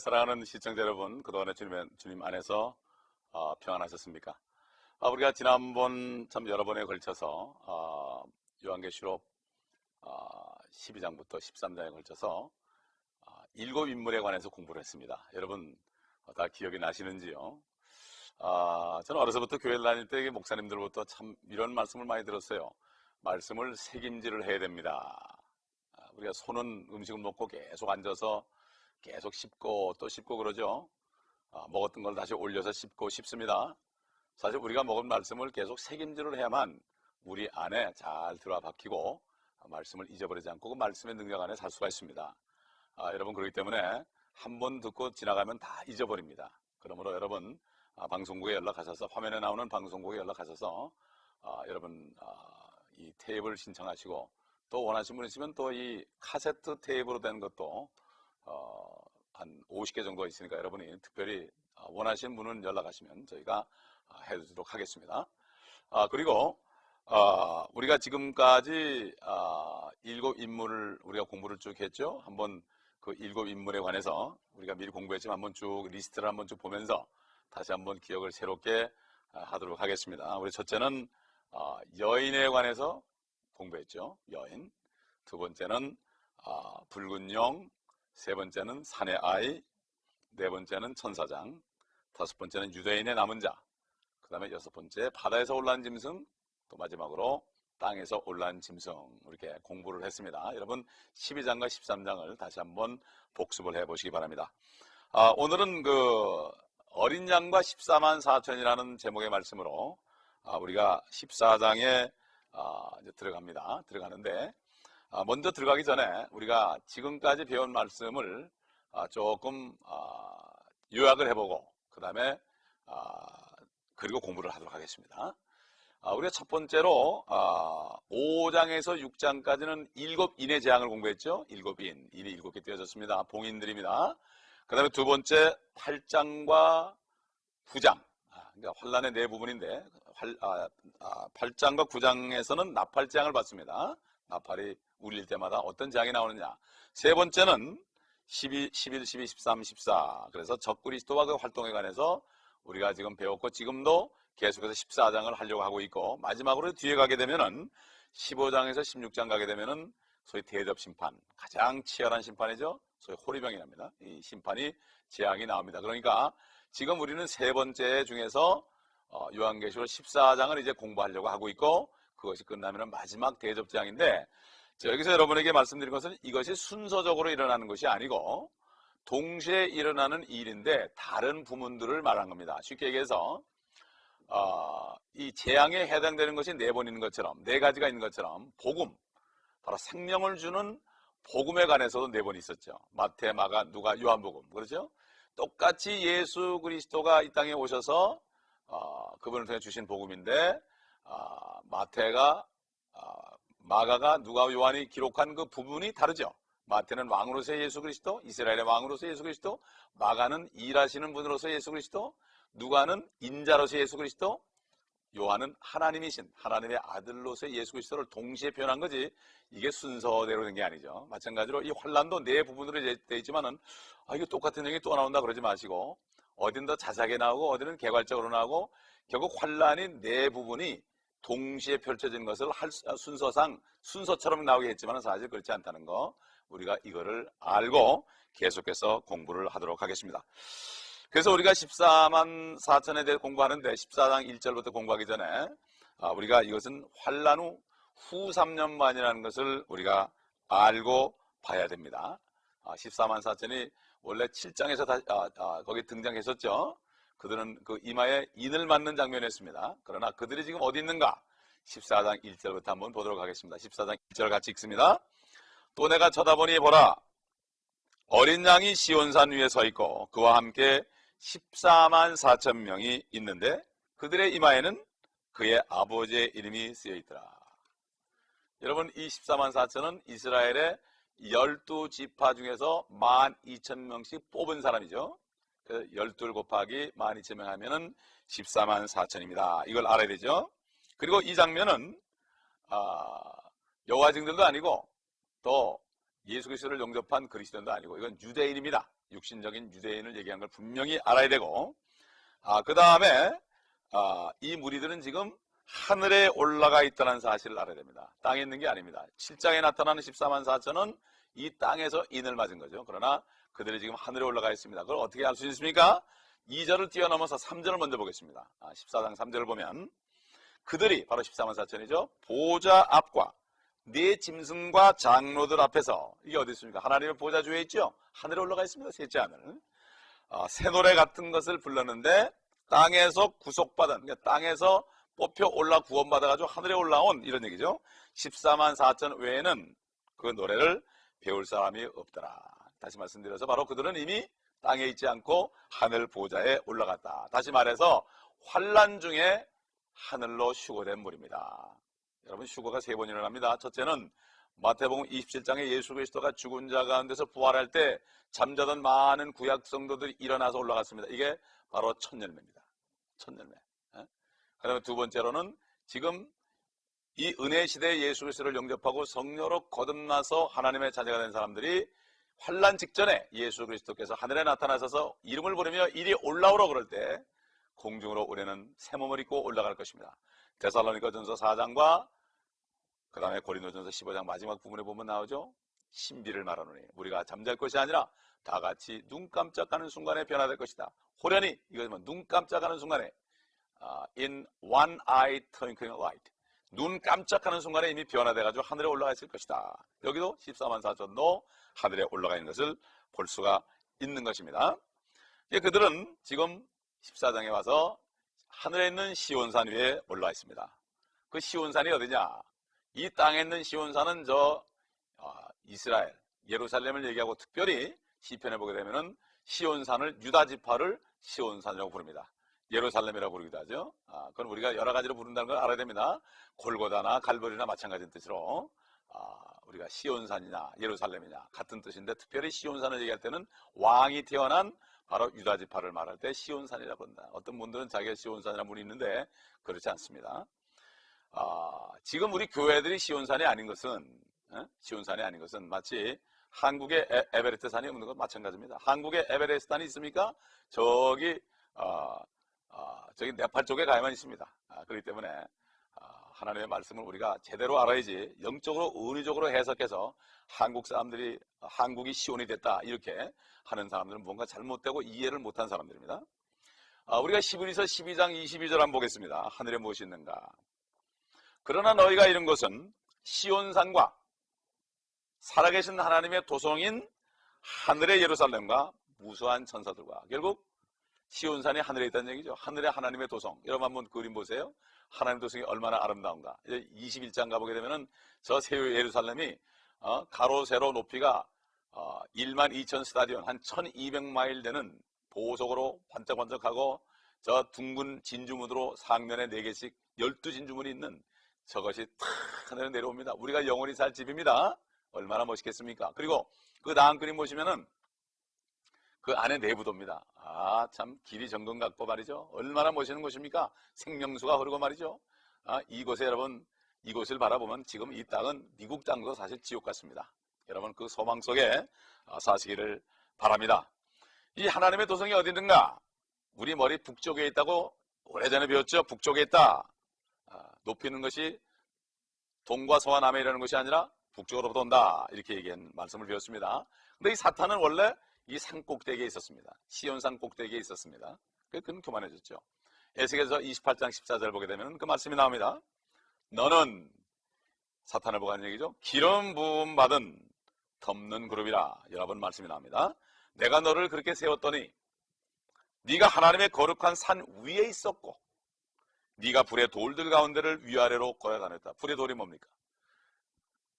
사랑하는 시청자 여러분, 그동안에 주님 안에서 평안하셨습니까? 우리가 지난번 참 여러 번에 걸쳐서 요한계시록 12장부터 13장에 걸쳐서 일곱 인물에 관해서 공부를 했습니다. 여러분 다 기억이 나시는지요? 저는 어려서부터 교회를 다닐 때 목사님들부터 참 이런 말씀을 많이 들었어요. 말씀을 새김질을 해야 됩니다. 우리가 손은 음식을 먹고 계속 앉아서 계속 씹고 또 씹고 그러죠. 먹었던 걸 다시 올려서 씹습니다. 사실 우리가 먹은 말씀을 계속 새김질을 해야만 우리 안에 잘 들어와 박히고 말씀을 잊어버리지 않고 그 말씀의 능력 안에 살 수가 있습니다. 여러분, 그렇기 때문에 한 번 듣고 지나가면 다 잊어버립니다. 그러므로 여러분 방송국에 연락하셔서, 화면에 나오는 방송국에 연락하셔서 여러분 이 테이프를 신청하시고, 또 원하시는 분 있으면 또 이 카세트 테이프로 된 것도 한 50개 정도가 있으니까 여러분이 특별히 원하시는 분은 연락하시면 저희가 해드리도록 하겠습니다. 그리고 우리가 지금까지 일곱 인물을 우리가 공부를 쭉 했죠. 한번 그 일곱 인물에 관해서 우리가 미리 공부했지만 한번 쭉 리스트를 한번 쭉 보면서 다시 한번 기억을 새롭게 하도록 하겠습니다. 우리 첫째는 여인에 관해서 공부했죠. 여인. 두 번째는 붉은 용. 세 번째는 산의 아이. 네 번째는 천사장. 다섯 번째는 유대인의 남은 자. 그 다음에 여섯 번째 바다에서 올라온 짐승. 또 마지막으로 땅에서 올라온 짐승. 이렇게 공부를 했습니다. 여러분 12장과 13장을 다시 한번 복습을 해보시기 바랍니다. 오늘은 그 어린 양과 14만 4천이라는 제목의 말씀으로 우리가 14장에 이제 들어가는데, 먼저 들어가기 전에 우리가 지금까지 배운 말씀을 조금 요약을 해보고 그 다음에 그리고 공부를 하도록 하겠습니다. 우리가 첫 번째로 5장에서 6장까지는 일곱 인의 재앙을 공부했죠. 일곱 인이 일곱 개 띄어졌습니다. 봉인들입니다. 그 다음에 두 번째 8장과 9장, 그러니까 환란의 네 부분인데 8장과 9장에서는 나팔 재앙을 받습니다. 나팔이 울릴 때마다 어떤 재앙이 나오느냐. 세 번째는 11, 12, 13, 14. 그래서 적그리스도와 그 활동에 관해서 우리가 지금 배웠고 지금도 계속해서 14장을 하려고 하고 있고, 마지막으로 뒤에 가게 되면은 15장에서 16장 가게 되면은 소위 대접심판, 가장 치열한 심판이죠. 소위 호리병이랍니다. 이 심판이 재앙이 나옵니다. 그러니까 지금 우리는 세 번째 중에서 요한계시록 14장을 이제 공부하려고 하고 있고, 그것이 끝나면 마지막 대접재앙인데, 여기서 여러분에게 말씀드린 것은 이것이 순서적으로 일어나는 것이 아니고 동시에 일어나는 일인데 다른 부문들을 말한 겁니다. 쉽게 얘기해서 이 재앙에 해당되는 것이 네 번 있는 것처럼, 네 가지가 있는 것처럼 복음, 바로 생명을 주는 복음에 관해서도 네 번 있었죠. 마태, 마가, 누가, 요한복음. 그렇죠? 똑같이 예수 그리스도가 이 땅에 오셔서 그분을 통해 주신 복음인데, 마태가, 마가가, 누가, 요한이 기록한 그 부분이 다르죠. 마태는 왕으로서의 예수 그리스도, 이스라엘의 왕으로서의 예수 그리스도, 마가는 일하시는 분으로서의 예수 그리스도, 누가는 인자로서의 예수 그리스도, 요한은 하나님이신 하나님의 아들로서의 예수 그리스도를 동시에 표현한 거지, 이게 순서대로 된 게 아니죠. 마찬가지로 이 환란도 네 부분으로 되어 있지만은 이거 똑같은 내용이 또 나온다 그러지 마시고, 어딘 더 자세하게 나오고 어디는 개괄적으로 나오고, 결국 환란이 네 부분이 동시에 펼쳐진 것을 순서상 순서처럼 나오게 했지만 사실 그렇지 않다는 거, 우리가 이거를 알고 계속해서 공부를 하도록 하겠습니다. 그래서 우리가 14만 4천에 대해 공부하는데 14장 1절부터 공부하기 전에 우리가 이것은 환란 후 3년만이라는 것을 우리가 알고 봐야 됩니다. 14만 4천이 원래 7장에서 거기 등장했었죠. 그들은 그 이마에 인을 맞는 장면이었습니다. 그러나 그들이 지금 어디 있는가? 14장 1절부터 한번 보도록 하겠습니다. 14장 1절 같이 읽습니다. 또 내가 쳐다보니 보라, 어린 양이 시온산 위에 서 있고 그와 함께 14만 4천 명이 있는데 그들의 이마에는 그의 아버지의 이름이 쓰여 있더라. 여러분, 이 14만 4천은 이스라엘의 12지파 중에서 12,000명씩 뽑은 사람이죠. 12 곱하기 12,000명 하면은 14만 4천입니다. 이걸 알아야 되죠. 그리고 이 장면은 여호와 증들도 아니고 또 예수 그리스도를 영접한 그리스도인도 아니고 이건 유대인입니다. 육신적인 유대인을 얘기한 걸 분명히 알아야 되고, 그 다음에 이 무리들은 지금 하늘에 올라가 있다는 사실을 알아야 됩니다. 땅에 있는 게 아닙니다. 7장에 나타나는 14만 4천은 이 땅에서 인을 맞은 거죠. 그러나 그들이 지금 하늘에 올라가 있습니다. 그걸 어떻게 알 수 있습니까? 2절을 뛰어넘어서 3절을 먼저 보겠습니다. 14장 3절을 보면 그들이 바로 14만 4천이죠. 보좌 앞과 네 짐승과 장로들 앞에서, 이게 어디 있습니까? 하나님의 보좌 주에 있죠. 하늘에 올라가 있습니다. 셋째 하늘. 새 노래 같은 것을 불렀는데 땅에서 구속받은, 그러니까 땅에서 뽑혀 올라 구원받아가지고 하늘에 올라온 이런 얘기죠. 14만 4천 외에는 그 노래를 배울 사람이 없더라. 다시 말씀드려서 바로 그들은 이미 땅에 있지 않고 하늘 보좌에 올라갔다. 다시 말해서 환난 중에 하늘로 휴거된 무리입니다. 여러분, 휴거가 세 번 일어납니다. 첫째는 마태복음 27장에 예수 그리스도가 죽은 자 가운데서 부활할 때 잠자던 많은 구약 성도들이 일어나서 올라갔습니다. 이게 바로 첫 열매입니다. 첫 열매. 그 다음에 두 번째로는 지금 이 은혜 시대에 예수 그리스도를 영접하고 성령으로 거듭나서 하나님의 자녀가 된 사람들이 환난 직전에 예수 그리스도께서 하늘에 나타나셔서 이름을 부르며 이리 올라오라 그럴 때 공중으로 우리는 새 몸을 입고 올라갈 것입니다. 데살로니가전서 4장과 그 다음에 고린도전서 15장 마지막 부분에 보면 나오죠. 신비를 말하노니 우리가 잠잘 것이 아니라 다 같이 눈 깜짝하는 순간에 변화될 것이다. 호련히, 이것은 눈 깜짝하는 순간에 in one eye twinkling light, 눈 깜짝하는 순간에 이미 변화돼가지고 하늘에 올라가 있을 것이다. 여기도 14만 4천도 하늘에 올라가 있는 것을 볼 수가 있는 것입니다. 그들은 지금 14장에 와서 하늘에 있는 시온산 위에 올라와 있습니다. 그 시온산이 어디냐? 이 땅에 있는 시온산은 이스라엘, 예루살렘을 얘기하고 특별히 시편에 보게 되면은 시온산을, 유다 지파를 시온산이라고 부릅니다. 예루살렘이라고 부르기도 하죠. 그건 우리가 여러 가지로 부른다는 걸 알아야 됩니다. 골고다나 갈보리나 마찬가지인 뜻으로 우리가 시온산이냐 예루살렘이냐 같은 뜻인데, 특별히 시온산을 얘기할 때는 왕이 태어난 바로 유다 지파를 말할 때 시온산이라고 한다. 어떤 분들은 자기가 시온산이라는 분이 있는데 그렇지 않습니다. 지금 우리 교회들이 시온산이 아닌 것은 마치 한국의 에베레스트 산이 없는 것 마찬가지입니다. 한국에 에베레스트 산이 있습니까? 저기 네팔 쪽에 가야만 있습니다. 그렇기 때문에 하나님의 말씀을 우리가 제대로 알아야지, 영적으로 은유적으로 해석해서 한국 사람들이 한국이 시온이 됐다 이렇게 하는 사람들은 뭔가 잘못되고 이해를 못한 사람들입니다. 우리가 히브리서 12장 22절 한번 보겠습니다. 하늘에 무엇이 있는가? 그러나 너희가 이룬 것은 시온산과 살아계신 하나님의 도성인 하늘의 예루살렘과 무수한 천사들과, 결국 시온산이 하늘에 있다는 얘기죠. 하늘의 하나님의 도성. 여러분 한번 그림 보세요. 하나님의 도성이 얼마나 아름다운가. 이제 21장 가보게 되면은 저 새 예루살렘이 가로 세로 높이가 1만 2천 스타디온, 한 1200마일 되는 보석으로 반짝반짝하고 저 둥근 진주문으로 상면에 4개씩 12진주문이 있는 저것이 탁 하늘에 내려옵니다. 우리가 영원히 살 집입니다. 얼마나 멋있겠습니까? 그리고 그 다음 그림 보시면은 그 안에 내부도입니다. 참 길이 정금 같고 말이죠. 얼마나 멋있는 곳입니까? 생명수가 흐르고 말이죠. 이곳에 여러분, 이곳을 바라보면 지금 이 땅은 미국 땅도 사실 지옥 같습니다. 여러분 그 소망 속에 사시기를 바랍니다. 이 하나님의 도성이 어디 있는가? 우리 머리 북쪽에 있다고 오래전에 배웠죠. 북쪽에 있다. 높이는 것이 동과 서와 남에 이라는 것이 아니라 북쪽으로부터 온다, 이렇게 얘기한 말씀을 배웠습니다. 근데 이 사탄은 원래 이 산 꼭대기에 있었습니다. 시온산 꼭대기에 있었습니다. 그건 교만해졌죠. 에스겔서 28장 14절 보게 되면 그 말씀이 나옵니다. 너는, 사탄을 보고 하는 얘기죠, 기름 부음 받은 덮는 그룹이라. 여러분 말씀이 나옵니다. 내가 너를 그렇게 세웠더니 네가 하나님의 거룩한 산 위에 있었고 네가 불의 돌들 가운데를 위아래로 걸어다녔다. 불의 돌이 뭡니까?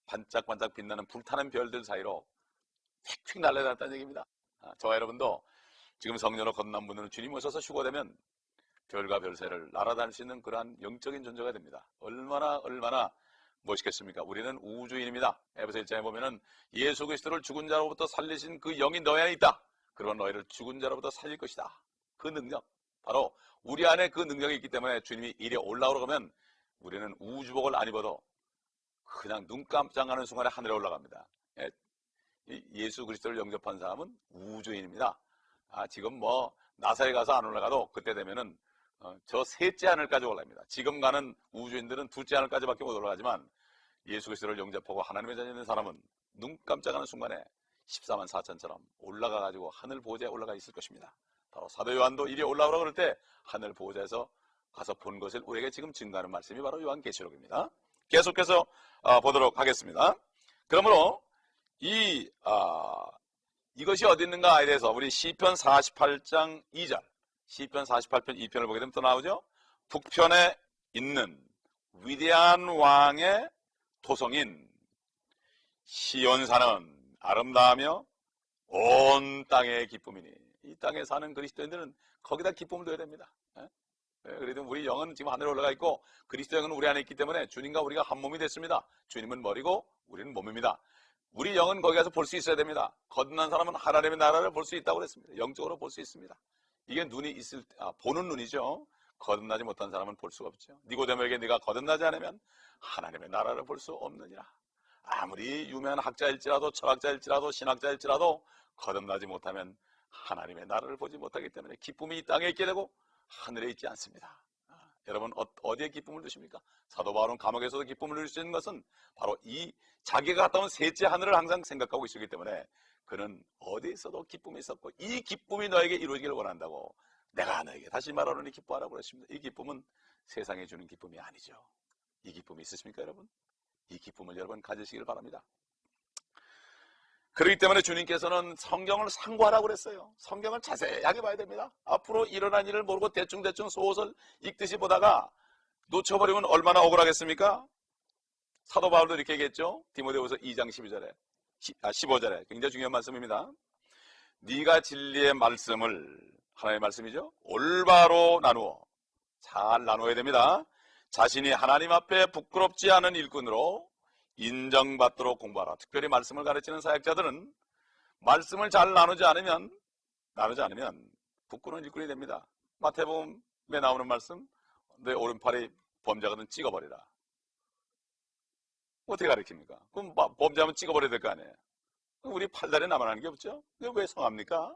반짝반짝 빛나는 불타는 별들 사이로 휙휙 날아다녔다는 얘기입니다. 저와 여러분도 지금 성령으로 건넌 분들은 주님 오셔서 휴거되면 별과 별 사이를 날아다닐 수 있는 그러한 영적인 존재가 됩니다. 얼마나 멋있겠습니까? 우리는 우주인입니다. 에베소 1장에 보면은 예수 그리스도를 죽은 자로부터 살리신 그 영이 너희 안에 있다. 그런 너희를 죽은 자로부터 살릴 것이다. 그 능력, 바로 우리 안에 그 능력이 있기 때문에 주님이 이리 올라오러 가면 우리는 우주복을 안 입어도 그냥 눈 깜짝하는 순간에 하늘에 올라갑니다. 예수 그리스도를 영접한 사람은 우주인입니다. 지금 뭐 나사에 가서 안 올라가도 그때 되면은 저 셋째 하늘까지 올라갑니다. 지금 가는 우주인들은 둘째 하늘까지밖에 못 올라가지만 예수 그리스도를 영접하고 하나님의 자녀 된 사람은 눈 깜짝하는 순간에 14만 4천처럼 올라가가지고 하늘 보호자에 올라가 있을 것입니다. 바로 사도 요한도 이리 올라오라고 그럴 때 하늘 보호자에서 가서 본 것을 우리에게 지금 증거하는 말씀이 바로 요한계시록입니다. 계속해서 보도록 하겠습니다. 그러므로 이것이 어디 있는가에 대해서 우리 시편 48장 2절, 시편 48편 2편을 보게 되면 또 나오죠. 북편에 있는 위대한 왕의 토성인 시온산은 아름다우며 온 땅의 기쁨이니. 이 땅에 사는 그리스도인들은 거기다 기쁨을 둬야 됩니다. 그래도 우리 영은 지금 하늘에 올라가 있고 그리스도 영은 우리 안에 있기 때문에 주님과 우리가 한 몸이 됐습니다. 주님은 머리고 우리는 몸입니다. 우리 영은 거기 가서 볼 수 있어야 됩니다. 거듭난 사람은 하나님의 나라를 볼 수 있다고 그랬습니다. 영적으로 볼 수 있습니다. 이게 눈이 있을 때, 보는 눈이죠. 거듭나지 못한 사람은 볼 수가 없죠. 니고데모에게 네가 거듭나지 않으면 하나님의 나라를 볼 수 없느니라. 아무리 유명한 학자일지라도 철학자일지라도 신학자일지라도 거듭나지 못하면 하나님의 나라를 보지 못하기 때문에 기쁨이 이 땅에 있게 되고 하늘에 있지 않습니다. 여러분 어디에 기쁨을 두십니까? 사도 바울은 감옥에서도 기쁨을 누릴 수 있는 것은 바로 이 자기가 갔다 온 셋째 하늘을 항상 생각하고 있었기 때문에 그는 어디에 있어도 기쁨이 있었고 이 기쁨이 너에게 이루어지기를 원한다고 내가 너에게 다시 말하노니 기뻐하라고 그랬습니다. 이 기쁨은 세상에 주는 기쁨이 아니죠. 이 기쁨이 있으십니까 여러분? 이 기쁨을 여러분 가지시길 바랍니다. 그렇기 때문에 주님께서는 성경을 상고하라고 그랬어요. 성경을 자세하게 봐야 됩니다. 앞으로 일어난 일을 모르고 대충대충 소설 읽듯이 보다가 놓쳐버리면 얼마나 억울하겠습니까? 사도 바울도 이렇게 얘기했죠. 디모데후서 2장 15절에 굉장히 중요한 말씀입니다. 네가 진리의 말씀을, 하나님의 말씀이죠, 올바로 나누어 잘 나누어야 됩니다. 자신이 하나님 앞에 부끄럽지 않은 일꾼으로 인정받도록 공부하라. 특별히 말씀을 가르치는 사역자들은 말씀을 잘 나누지 않으면 부끄러운 일꾼이 됩니다. 마태복음에 나오는 말씀, 내 오른팔이 범죄거든 찍어버리라. 어떻게 가르칩니까? 그럼 범죄하면 찍어버려야 될 거 아니에요. 우리 팔다리에 남아나는 게 없죠? 왜 성합니까?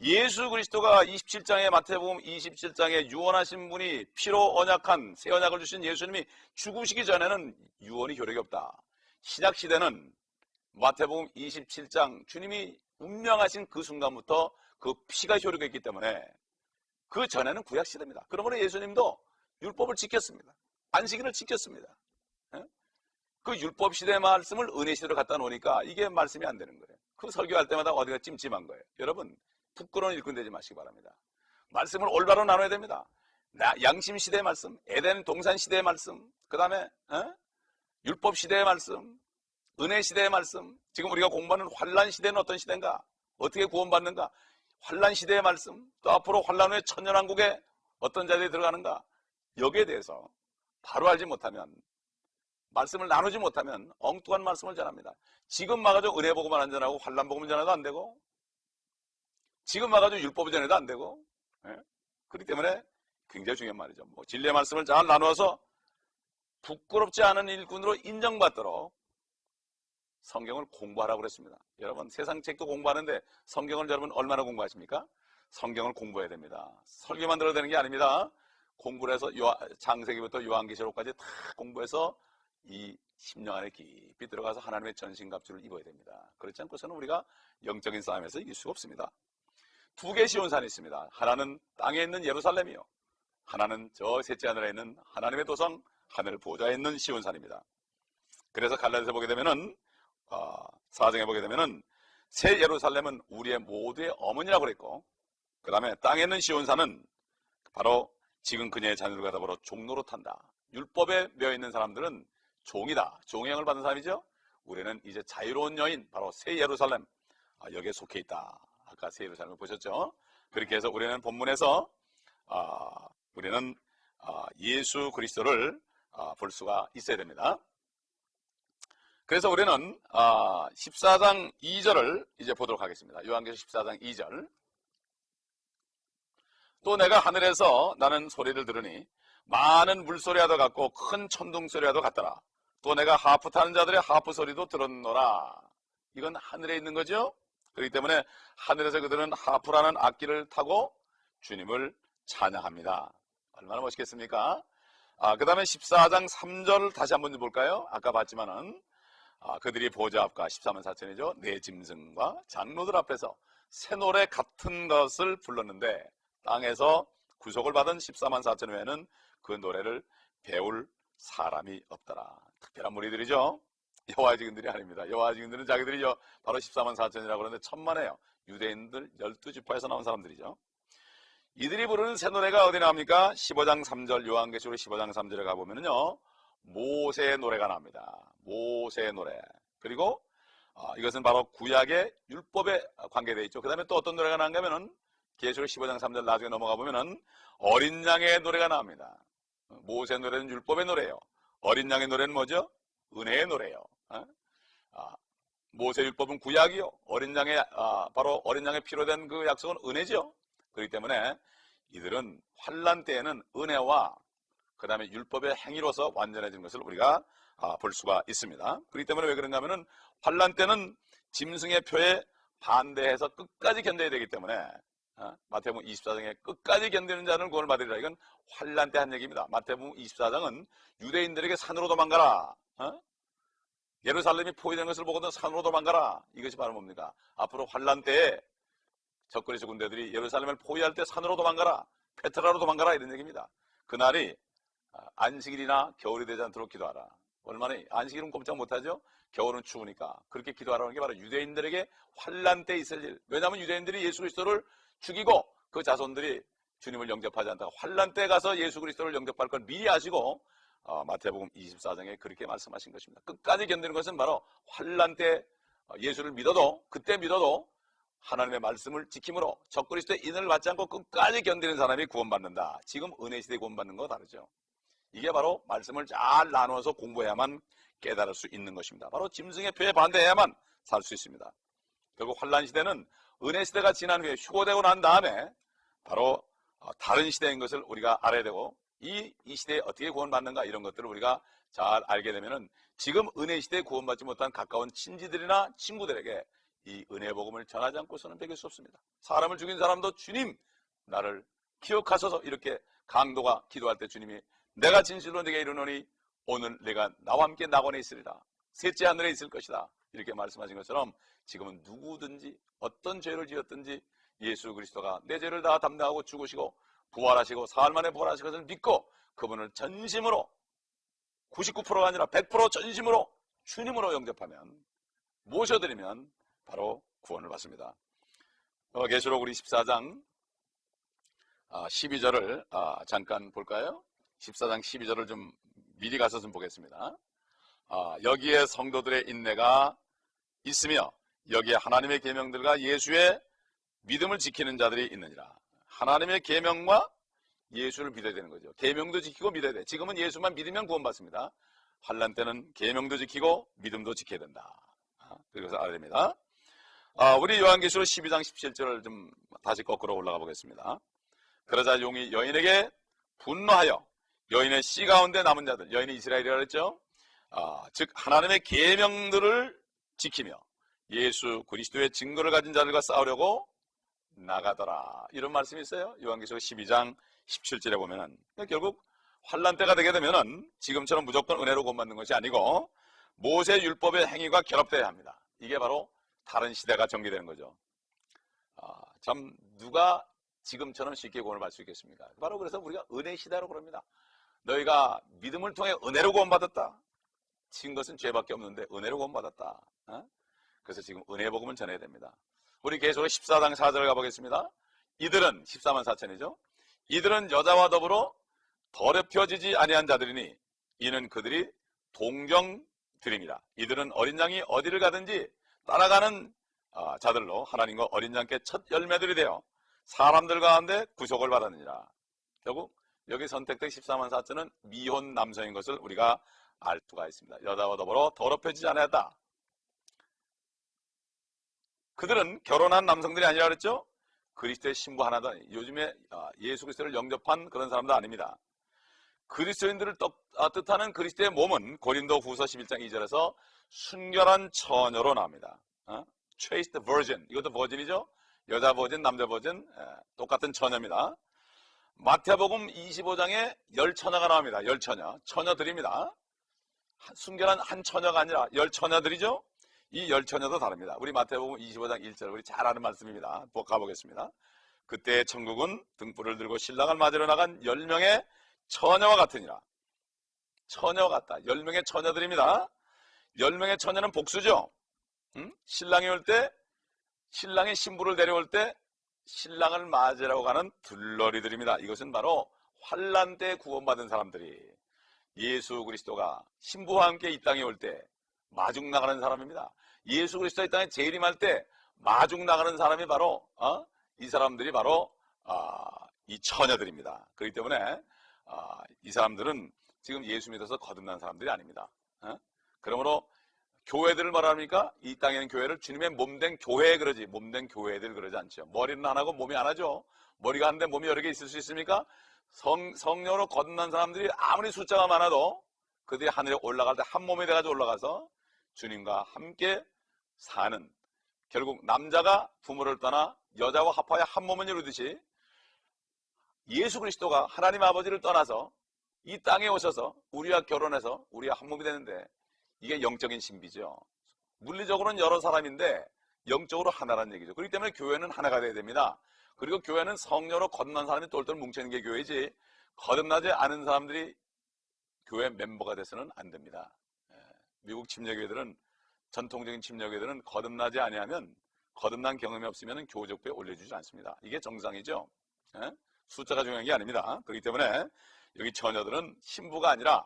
예수 그리스도가 27장에 마태복음 27장에 유언하신 분이 피로 언약한 새 언약을 주신 예수님이 죽으시기 전에는 유언이 효력이 없다. 신약 시대는 마태복음 27장 주님이 운명하신 그 순간부터 그 피가 효력했기 때문에 그 전에는 구약 시대입니다. 그러므로 예수님도 율법을 지켰습니다. 안식일을 지켰습니다. 그 율법 시대의 말씀을 은혜 시대로 갖다 놓으니까 이게 말씀이 안 되는 거예요. 그 설교할 때마다 어디가 찜찜한 거예요. 여러분 부끄러운 일꾼 되지 마시기 바랍니다. 말씀을 올바로 나눠야 됩니다. 양심 시대의 말씀, 에덴 동산 시대의 말씀, 그 다음에 율법 시대의 말씀, 은혜 시대의 말씀, 지금 우리가 공부하는 환란 시대는 어떤 시대인가? 어떻게 구원받는가? 환란 시대의 말씀, 또 앞으로 환란 후에 천년왕국에 어떤 자리에 들어가는가? 여기에 대해서 바로 알지 못하면, 말씀을 나누지 못하면 엉뚱한 말씀을 전합니다. 지금 막아줘 은혜 복음을 안 전하고 환란 복음을 전해도 안 되고, 지금 막아줘 율법을 전해도 안 되고, 그렇기 때문에 굉장히 중요한 말이죠. 진리의 말씀을 잘 나누어서 부끄럽지 않은 일꾼으로 인정받도록 성경을 공부하라고 그랬습니다. 여러분 세상 책도 공부하는데 성경을 여러분 얼마나 공부하십니까? 성경을 공부해야 됩니다. 설교만 들어도 되는 게 아닙니다. 공부를 해서 창세기부터 요한계시록까지 다 공부해서 이 심령 안에 깊이 들어가서 하나님의 전신갑주를 입어야 됩니다. 그렇지 않고서는 우리가 영적인 싸움에서 이길 수가 없습니다. 두 개의 시온산이 있습니다. 하나는 땅에 있는 예루살렘이요, 하나는 저 셋째 하늘에 있는 하나님의 도성 하늘 보좌에 있는 시온산입니다. 그래서 갈라디아서 보게 되면은 4장에 보게 되면은 새 예루살렘은 우리의 모두의 어머니라고 그랬고, 그 다음에 땅에 있는 시온산은 바로 지금 그녀의 자녀들과 더불어 종노릇한다. 율법에 매여 있는 사람들은 종이다. 종행을 받은 사람이죠. 우리는 이제 자유로운 여인, 바로 새 예루살렘, 여기에 속해 있다. 아까 새 예루살렘을 보셨죠? 그렇게 해서 우리는 본문에서 우리는 예수 그리스도를 볼 수가 있어야 됩니다. 그래서 우리는 14장 2절을 이제 보도록 하겠습니다. 요한계시록 14장 2절. 또 내가 하늘에서 나는 소리를 들으니 많은 물소리와도 같고 큰 천둥소리와도 같더라. 또 내가 하프 타는 자들의 하프 소리도 들었노라. 이건 하늘에 있는 거죠. 그렇기 때문에 하늘에서 그들은 하프라는 악기를 타고 주님을 찬양합니다. 얼마나 멋있겠습니까? 그 다음에 14장 3절 다시 한번 볼까요? 아까 봤지만은 그들이 보좌 앞과 14만 4천이죠. 네 짐승과 장로들 앞에서 새 노래 같은 것을 불렀는데 땅에서 구속을 받은 14만 4천 외에는 그 노래를 배울 사람이 없더라. 특별한 무리들이죠. 여호와의 증인들이 아닙니다. 여호와의 증인들은 자기들이 바로 14만 4천이라고 그러는데 천만에요. 유대인들 12지파에서 나온 사람들이죠. 이들이 부르는 새 노래가 어디 나옵니까? 15장 3절, 요한계시록 15장 3절에 가보면요, 모세의 노래가 나옵니다. 모세의 노래. 그리고 이것은 바로 구약의 율법에 관계되어 있죠. 그 다음에 또 어떤 노래가 나온가 하면은 계시록 15장 3절 나중에 넘어가 보면은 어린 양의 노래가 나옵니다. 모세의 노래는 율법의 노래예요. 어린 양의 노래는 뭐죠? 은혜의 노래예요. 모세 율법은 구약이요. 어린 양의 바로 어린 양의 피로 된 그 약속은 은혜죠. 그렇기 때문에 이들은 환난 때에는 은혜와 그 다음에 율법의 행위로서 완전해진 것을 우리가 볼 수가 있습니다. 그렇기 때문에 왜 그런가 하면은 환난 때는 짐승의 표에 반대해서 끝까지 견뎌야 되기 때문에 마태복음 24장에 끝까지 견디는 자는 구원을 받으리라. 이건 환난 때 한 얘기입니다. 마태복음 24장은 유대인들에게 산으로 도망가라, 예루살렘이 포위된 것을 보고는 산으로 도망가라. 이것이 바로 뭡니까? 앞으로 환난 때에 적그리스 군대들이 예루살렘을 포위할 때 산으로 도망가라, 페트라로 도망가라, 이런 얘기입니다. 그날이 안식일이나 겨울이 되지 않도록 기도하라. 얼마나 안식일은 꼼짝 못하죠. 겨울은 추우니까 그렇게 기도하라는 게 바로 유대인들에게 환난 때 있을 일. 왜냐하면 유대인들이 예수 그리스도를 죽이고 그 자손들이 주님을 영접하지 않다가 환난 때 가서 예수 그리스도를 영접할 걸 미리 아시고 마태복음 24장에 그렇게 말씀하신 것입니다. 끝까지 견디는 것은 바로 환난 때 예수를 믿어도, 그때 믿어도 하나님의 말씀을 지킴으로 적그리스도의 인을 받지 않고 끝까지 견디는 사람이 구원받는다. 지금 은혜 시대에 구원받는 거 다르죠. 이게 바로 말씀을 잘 나누어서 공부해야만 깨달을 수 있는 것입니다. 바로 짐승의 표에 반대해야만 살 수 있습니다. 결국 환난 시대는 은혜 시대가 지난 후에 휴고되고 난 다음에 바로 다른 시대인 것을 우리가 알아야 되고, 이 시대에 어떻게 구원받는가 이런 것들을 우리가 잘 알게 되면은 지금 은혜 시대에 구원받지 못한 가까운 친지들이나 친구들에게 이 은혜 복음을 전하지 않고서는 베길 수 없습니다. 사람을 죽인 사람도 주님 나를 기억하소서, 이렇게 강도가 기도할 때 주님이 내가 진실로 네게 이르노니 오늘 내가 나와 함께 낙원에 있으리라, 셋째 하늘에 있을 것이다, 이렇게 말씀하신 것처럼 지금은 누구든지 어떤 죄를 지었든지 예수 그리스도가 내 죄를 다 담당하고 죽으시고 부활하시고 사흘 만에 부활하신 것을 믿고 그분을 전심으로 99%가 아니라 100% 전심으로 주님으로 영접하면, 모셔드리면 바로 구원을 받습니다. 계시록 우리 14장 12절을 잠깐 볼까요? 14장 12절을 좀 미리 가서 좀 보겠습니다. 여기에 성도들의 인내가 있으며 여기에 하나님의 계명들과 예수의 믿음을 지키는 자들이 있느니라. 하나님의 계명과 예수를 믿어야 되는 거죠. 계명도 지키고 믿어야 돼. 지금은 예수만 믿으면 구원받습니다. 환난 때는 계명도 지키고 믿음도 지켜야 된다. 그래서 알아야 됩니다. 우리 요한계시록 12장 17절을 좀 다시 거꾸로 올라가 보겠습니다. 그러자 용이 여인에게 분노하여 여인의 씨 가운데 남은 자들, 여인이 이스라엘이라 그랬죠. 즉 하나님의 계명들을 지키며 예수 그리스도의 증거를 가진 자들과 싸우려고 나가더라, 이런 말씀이 있어요. 요한계시록 12장 17절에 보면은 결국 환난 때가 되게 되면은 지금처럼 무조건 은혜로 구원받는 것이 아니고 모세 율법의 행위가 결합돼야 합니다. 이게 바로 다른 시대가 전개되는 거죠. 참 누가 지금처럼 쉽게 구원을 받을 수 있겠습니까? 바로 그래서 우리가 은혜 시대라고 그럽니다. 너희가 믿음을 통해 은혜로 구원받았다. 친 것은 죄밖에 없는데 은혜로 구원받았다. 그래서 지금 은혜 복음을 전해야 됩니다. 우리 계시록 14장 4절 가보겠습니다. 이들은 14만 4천이죠. 이들은 여자와 더불어 더럽혀지지 아니한 자들이니 이는 그들이 동정들입니다. 이들은 어린 양이 어디를 가든지 따라가는 자들로 하나님과 어린 양께 첫 열매들이 되어 사람들 가운데 구속을 받았느니라. 결국 여기 선택된 14만 4천은 미혼 남성인 것을 우리가 알 수가 있습니다. 여자와 더불어 더럽혀지지 않았다. 그들은 결혼한 남성들이 아니라 그랬죠. 그리스도의 신부 하나도 아니, 요즘에 예수 그리스도를 영접한 그런 사람도 아닙니다. 그리스도인들을 뜻하는 그리스도의 몸은 고린도 후서 11장 2절에서 순결한 처녀로 나옵니다. chaste virgin. 이것도 버진이죠. 여자 버진, 남자 버진, 똑같은 처녀입니다. 마태복음 25장에 열처녀가 나옵니다. 열처녀, 처녀들입니다. 순결한 한 처녀가 아니라 열처녀들이죠. 이 열처녀도 다릅니다. 우리 마태복음 25장 1절, 우리 잘 아는 말씀입니다. 가보겠습니다. 그때 천국은 등불을 들고 신랑을 맞으러 나간 10명의 처녀와 같으니라. 처녀와 같다. 10명의 처녀들입니다. 10명의 처녀는 복수죠. 신랑이 올 때, 신랑이 신부를 데려올 때 신랑을 맞으라고 가는 들러리들입니다. 이것은 바로 환난 때 구원받은 사람들이 예수 그리스도가 신부와 함께 이 땅에 올 때 마중 나가는 사람입니다. 예수 그리스도 이 땅에 재림할 때 마중 나가는 사람이 바로 이 사람들이 바로 이 처녀들입니다. 그렇기 때문에 이 사람들은 지금 예수 믿어서 거듭난 사람들이 아닙니다. 그러므로 교회들을 말합니까? 이 땅에는 교회를 주님의 몸된 교회 그러지, 몸된 교회들 그러지 않죠. 머리는 안 하고 몸이 안 하죠. 머리가 한데 몸이 여러 개 있을 수 있습니까? 성령으로 거듭난 사람들이 아무리 숫자가 많아도 그들이 하늘에 올라갈 때 한 몸이 돼가지고 올라가서 주님과 함께 사는, 결국 남자가 부모를 떠나 여자와 합하여 한 몸을 이루듯이 예수 그리스도가 하나님 아버지를 떠나서 이 땅에 오셔서 우리와 결혼해서 우리와 한 몸이 되는데, 이게 영적인 신비죠. 물리적으로는 여러 사람인데 영적으로 하나라는 얘기죠. 그렇기 때문에 교회는 하나가 돼야 됩니다. 그리고 교회는 성령으로 거듭난 사람이 똘똘 뭉치는 게 교회지, 거듭나지 않은 사람들이 교회 멤버가 돼서는 안 됩니다. 미국 침례교회들은, 전통적인 침례교회들은 거듭나지 아니하면, 거듭난 경험이 없으면 교적부에 올려주지 않습니다. 이게 정상이죠. 숫자가 중요한 게 아닙니다. 그렇기 때문에 여기 처녀들은 신부가 아니라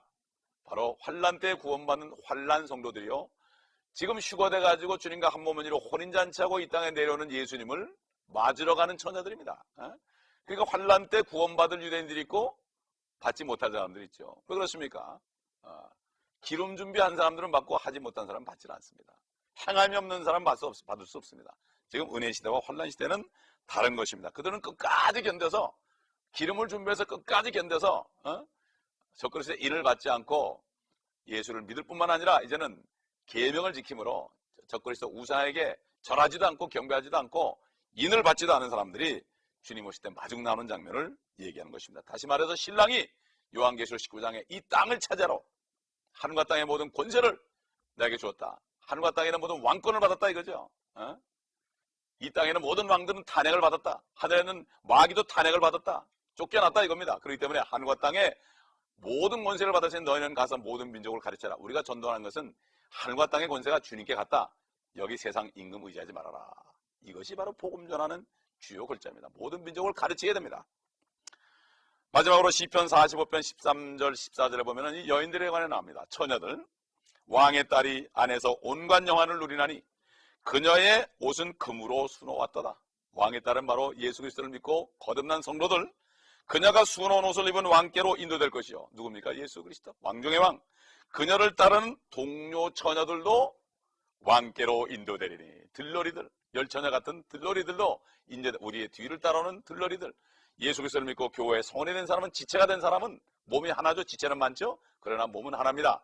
바로 환난 때 구원받는 환난 성도들이요, 지금 휴거돼가지고 주님과 한 몸은 이루 혼인잔치하고 이 땅에 내려오는 예수님을 맞으러 가는 처녀들입니다. 그러니까 환난 때 구원받을 유대인들이 있고 받지 못할 사람들이 있죠. 왜 그렇습니까? 기름 준비한 사람들은 받고 하지 못한 사람은 받지 않습니다. 행함이 없는 사람은 받을 수 없습니다. 지금 은혜 시대와 환난 시대는 다른 것입니다. 그들은 끝까지 견뎌서, 기름을 준비해서 끝까지 견뎌서 적그리스도의 인을 받지 않고 예수를 믿을 뿐만 아니라 이제는 계명을 지킴으로 적그리스도 우상에게 절하지도 않고 경배하지도 않고 인을 받지도 않은 사람들이 주님 오실 때 마중 나오는 장면을 얘기하는 것입니다. 다시 말해서 신랑이 요한계시록 19장에 이 땅을 차지하러 하늘과 땅의 모든 권세를 내게 주었다. 하늘과 땅에는 모든 왕권을 받았다 이거죠. 이 땅에는 모든 왕들은 탄핵을 받았다. 하늘에는 마귀도 탄핵을 받았다. 쫓겨났다 이겁니다. 그렇기 때문에 하늘과 땅에 모든 권세를 받으신 너희는 가서 모든 민족을 가르쳐라. 우리가 전도하는 것은 하늘과 땅의 권세가 주님께 갔다. 여기 세상 임금 의지하지 말아라. 이것이 바로 복음 전하는 주요 글자입니다. 모든 민족을 가르치게 됩니다. 마지막으로 시편 45편 13절 14절에 보면 이 여인들에 관해 나옵니다. 처녀들, 왕의 딸이 안에서 온갖 영화를 누리나니 그녀의 옷은 금으로 수놓았도다. 왕의 딸은 바로 예수 그리스도를 믿고 거듭난 성도들, 그녀가 수놓은 옷을 입은 왕께로 인도될 것이요. 누굽니까? 예수 그리스도, 왕중의 왕. 그녀를 따르는 동료 처녀들도 왕께로 인도되리니, 들러리들, 열처녀 같은 들러리들도 이제 우리의 뒤를 따라오는 들러리들, 예수 그리스도를 믿고 교회에 성원이 된 사람은, 지체가 된 사람은 몸이 하나죠. 지체는 많죠. 그러나 몸은 하나입니다.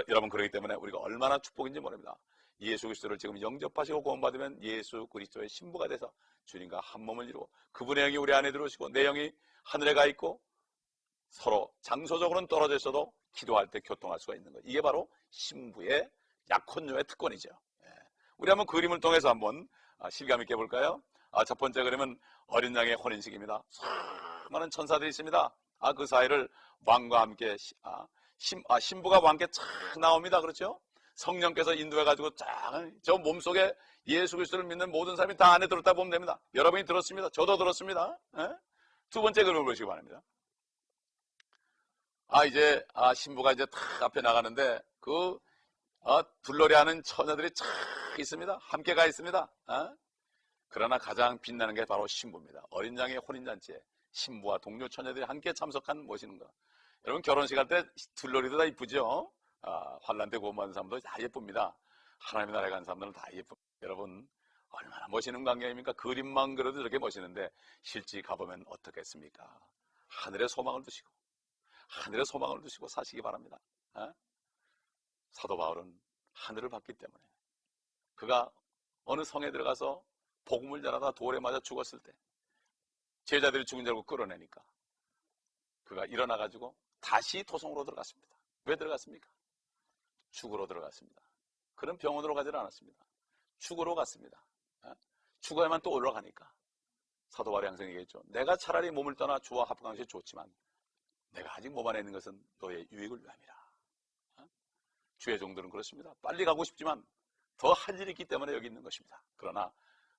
여러분, 그렇기 때문에 우리가 얼마나 축복인지 모릅니다. 예수 그리스도를 지금 영접하시고 구원받으면 예수 그리스도의 신부가 돼서 주님과 한 몸을 이루고 그분의 영이 우리 안에 들어오시고 내 영이 하늘에 가 있고 서로 장소적으로는 떨어져 있어도 기도할 때 교통할 수가 있는 것. 이게 바로 신부의 약혼녀의 특권이죠. 우리 한번 그림을 통해서 한번 실감 있게 볼까요? 첫 번째 그림은 어린 양의 혼인식입니다. 수많은 천사들이 있습니다. 그 사이를 왕과 함께 신부가 왕께 착 나옵니다. 그렇죠? 성령께서 인도해가지고 저 몸속에 예수 그리스도를 믿는 모든 사람이 다 안에 들었다 보면 됩니다. 여러분이 들었습니다. 저도 들었습니다. 두 번째 그림을 보시기 바랍니다. 이제 신부가 이제 탁 앞에 나가는데 둘러리하는 처녀들이 착 있습니다. 함께 가 있습니다. 그러나 가장 빛나는 게 바로 신부입니다. 어린 양의 혼인잔치에 신부와 동료 처녀들이 함께 참석한 모시는 것. 여러분, 결혼식 할 때 둘러리도 다 이쁘죠? 환난 때 구원받은 사람도 다 예쁩니다. 하나님의 나라에 간 사람들은 다 예쁩니다. 여러분, 얼마나 멋있는 광경입니까? 그림만 그려도 저렇게 멋있는데 실제 가보면 어떻겠습니까? 하늘에 소망을 두시고 사시기 바랍니다. 사도 바울은 하늘을 봤기 때문에, 그가 어느 성에 들어가서 복음을 전하다 돌에 맞아 죽었을 때 제자들이 죽은 줄 알고 끌어내니까 그가 일어나가지고 다시 토성으로 들어갔습니다. 왜 들어갔습니까? 죽으러 들어갔습니다. 그런 병원으로 가지 않았습니다. 죽으러 갔습니다. 죽어야만 또 올라가니까 사도 바울이 항상 얘기했죠. 내가 차라리 몸을 떠나 주와 합당한 것이 좋지만 내가 아직 몸 안에 있는 것은 너의 유익을 위함이라. 주의 종들은 그렇습니다. 빨리 가고 싶지만 더 할 일이 있기 때문에 여기 있는 것입니다. 그러나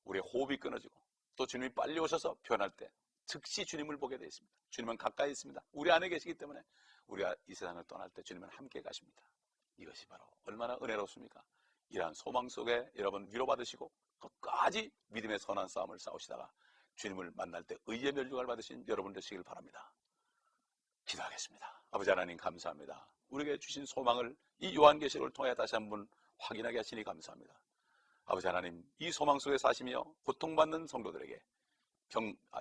우리의 호흡이 끊어지고 또 주님이 빨리 오셔서 변할 때 즉시 주님을 보게 되어 있습니다. 주님은 가까이 있습니다. 우리 안에 계시기 때문에 우리가 이 세상을 떠날 때 주님은 함께 가십니다. 이것이 바로 얼마나 은혜롭습니까? 이러한 소망 속에 여러분 위로받으시고 끝까지 믿음의 선한 싸움을 싸우시다가 주님을 만날 때 의의 멸류관을 받으신 여러분 되시길 바랍니다. 기도하겠습니다. 아버지 하나님 감사합니다. 우리에게 주신 소망을 이 요한계시록을 통해 다시 한번 확인하게 하시니 감사합니다. 아버지 하나님, 이 소망 속에 사시며 고통받는 성도들에게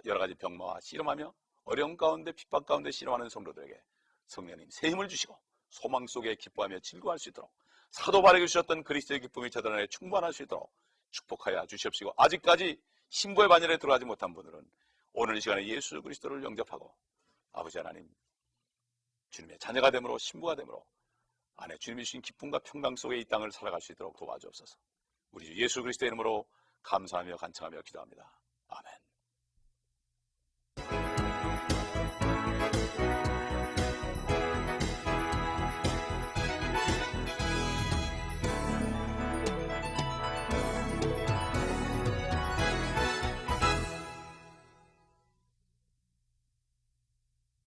여러 가지 병마와 씨름하며 어려움 가운데 핍박 가운데 씨름하는 성도들에게 성령님 새 힘을 주시고 소망 속에 기뻐하며 즐거워할 수 있도록 사도 바울에게 주셨던 그리스도의 기쁨이 저들 안에 충만할 수 있도록 축복하여 주시옵시고, 아직까지 신부의 반열에 들어가지 못한 분들은 오늘 이 시간에 예수 그리스도를 영접하고 아버지 하나님 주님의 자녀가 되므로 신부가 되므로 안에 주님이 주신 기쁨과 평강 속에 이 땅을 살아갈 수 있도록 도와주옵소서. 우리 주 예수 그리스도의 이름으로 감사하며 간청하며 기도합니다.